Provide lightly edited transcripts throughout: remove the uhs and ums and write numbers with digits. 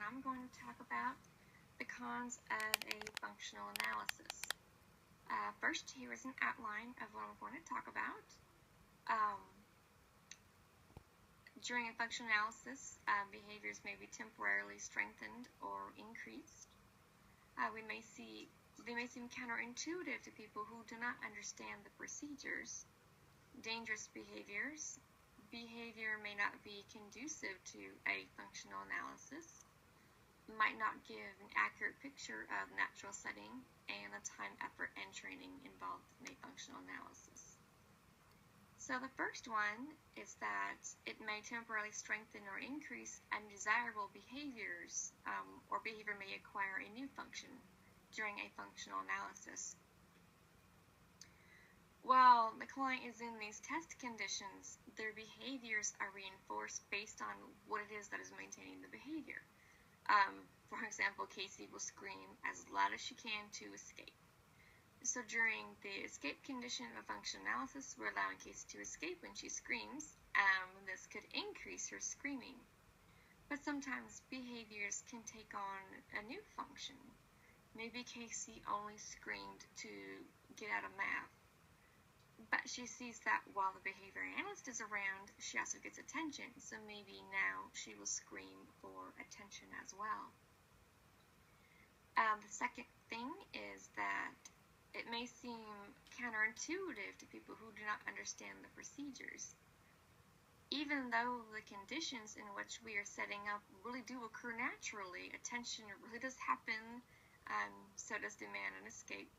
I'm going to talk about the cons of a functional analysis. First, here is an outline of what I'm going to talk about. During a functional analysis, behaviors may be temporarily strengthened or increased. They may seem counterintuitive to people who do not understand the procedures. Dangerous behaviors. Behavior may not be conducive to a functional analysis, might not give an accurate picture of natural setting and the time, effort, and training involved in a functional analysis. So the first one is that it may temporarily strengthen or increase undesirable behaviors, or behavior may acquire a new function during a functional analysis. While the client is in these test conditions, their behaviors are reinforced based on what it is that is maintaining the behavior. For example, Casey will scream as loud as she can to escape. So during the escape condition of a functional analysis, we're allowing Casey to escape when she screams. This could increase her screaming. But sometimes behaviors can take on a new function. Maybe Casey only screamed to get out of math, but she sees that while the behavior analyst is around, she also gets attention, so maybe now she will scream for attention as well. The second thing is that it may seem counterintuitive to people who do not understand the procedures. Even though the conditions in which we are setting up really do occur naturally, attention really does happen, so does demand and escape.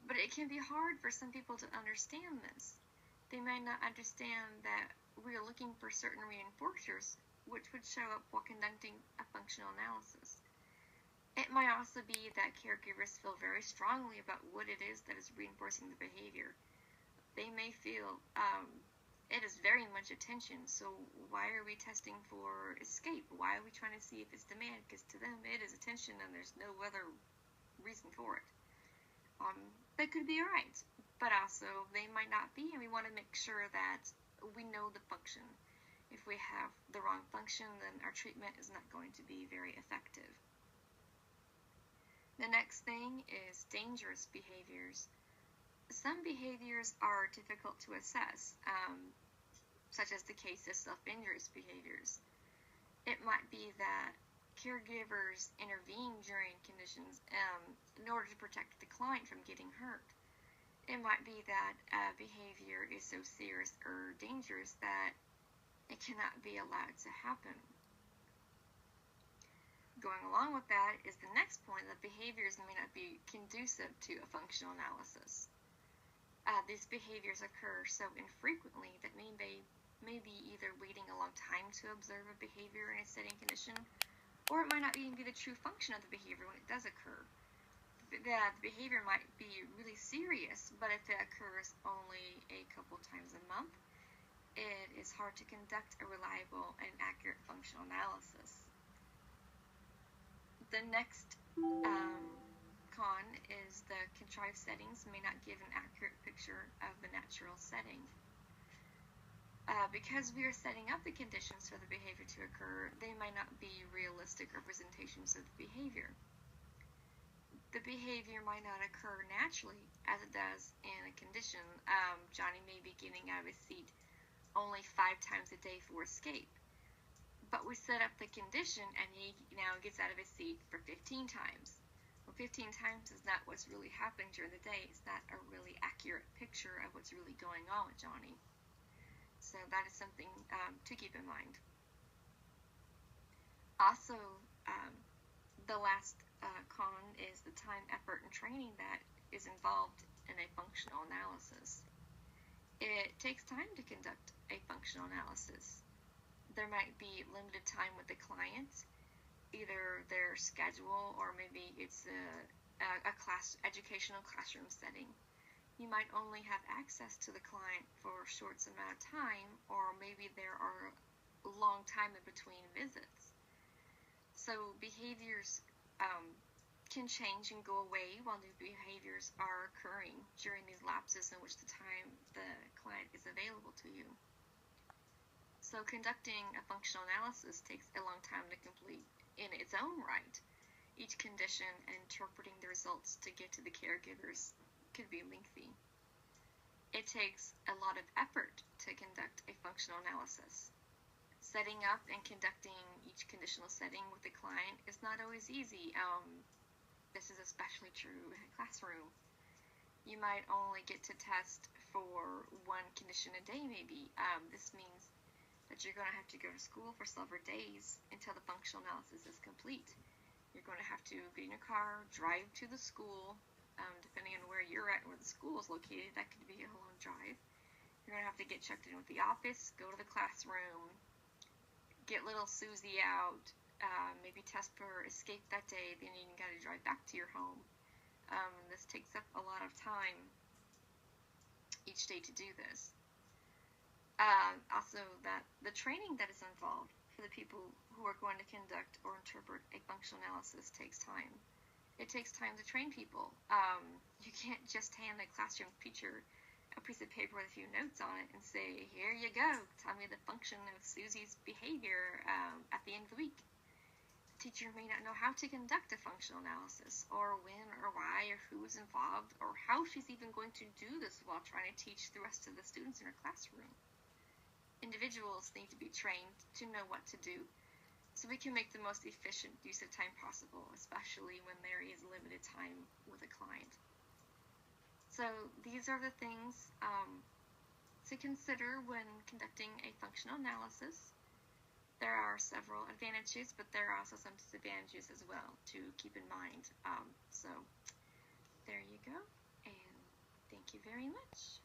But it can be hard for some people to understand this. They may not understand that we are looking for certain reinforcers, which would show up while conducting a functional analysis. It might also be that caregivers feel very strongly about what it is that is reinforcing the behavior. They may feel it is very much attention, so why are we testing for escape? Why are we trying to see if it's demand? Because to them it is attention and there's no other reason for it. That could be right, but also they might not be, and we want to make sure that we know the function. If we have the wrong function, then our treatment is not going to be very effective. The next thing is dangerous behaviors. Some behaviors are difficult to assess, such as the case of self-injurious behaviors. It might be that caregivers intervene during conditions in order to protect the client from getting hurt. It might be that behavior is so serious or dangerous that it cannot be allowed to happen. Going along with that is the next point, that behaviors may not be conducive to a functional analysis. These behaviors occur so infrequently that may be either waiting a long time to observe a behavior in a setting condition, or it might not even be the true function of the behavior when it does occur. The behavior might be really serious, but if it occurs only a couple times a month, it is hard to conduct a reliable and accurate functional analysis. The next con is the contrived settings may not give an accurate picture of the natural setting. Because we are setting up the conditions for the behavior to occur, they might not be realistic representations of the behavior. The behavior might not occur naturally as it does in a condition. Johnny may be getting out of his seat only 5 times a day for escape, but we set up the condition and he now gets out of his seat for 15 times. Well, 15 times is not what's really happened during the day. It's not a really accurate picture of what's really going on with Johnny. So that is something to keep in mind. Also, the last con is the time, effort, and training that is involved in a functional analysis. It takes time to conduct a functional analysis. There might be limited time with the client, either their schedule or maybe it's a educational classroom setting. You might only have access to the client for a short amount of time, or maybe there are a long time in between visits. So behaviors can change and go away while new behaviors are occurring during these lapses in which the time the client is available to you. So conducting a functional analysis takes a long time to complete in its own right. Each condition and interpreting the results to get to the caregivers could be lengthy. It takes a lot of effort to conduct a functional analysis. Setting up and conducting each conditional setting with the client is not always easy. This is especially true in a classroom. You might only get to test for one condition a day, maybe. This means that you're going to have to go to school for several days until the functional analysis is complete. You're going to have to get in your car, drive to the school, depending on where you're at and where the school is located. That could be a long drive. You're going to have to get checked in with the office, go to the classroom, get little Susie out, maybe test for escape that day, then you got to drive back to your home. This takes up a lot of time each day to do this. Also, that the training that is involved for the people who are going to conduct or interpret a functional analysis takes time. It takes time to train people. You can't just hand the classroom teacher a piece of paper with a few notes on it and say, here you go, tell me the function of Susie's behavior at the end of the week. The teacher may not know how to conduct a functional analysis, or when, or why, or who is involved, or how she's even going to do this while trying to teach the rest of the students in her classroom. Individuals need to be trained to know what to do so we can make the most efficient use of time possible, especially when there is limited time with a client. So these are the things to consider when conducting a functional analysis. There are several advantages, but there are also some disadvantages as well to keep in mind. So there you go, and thank you very much.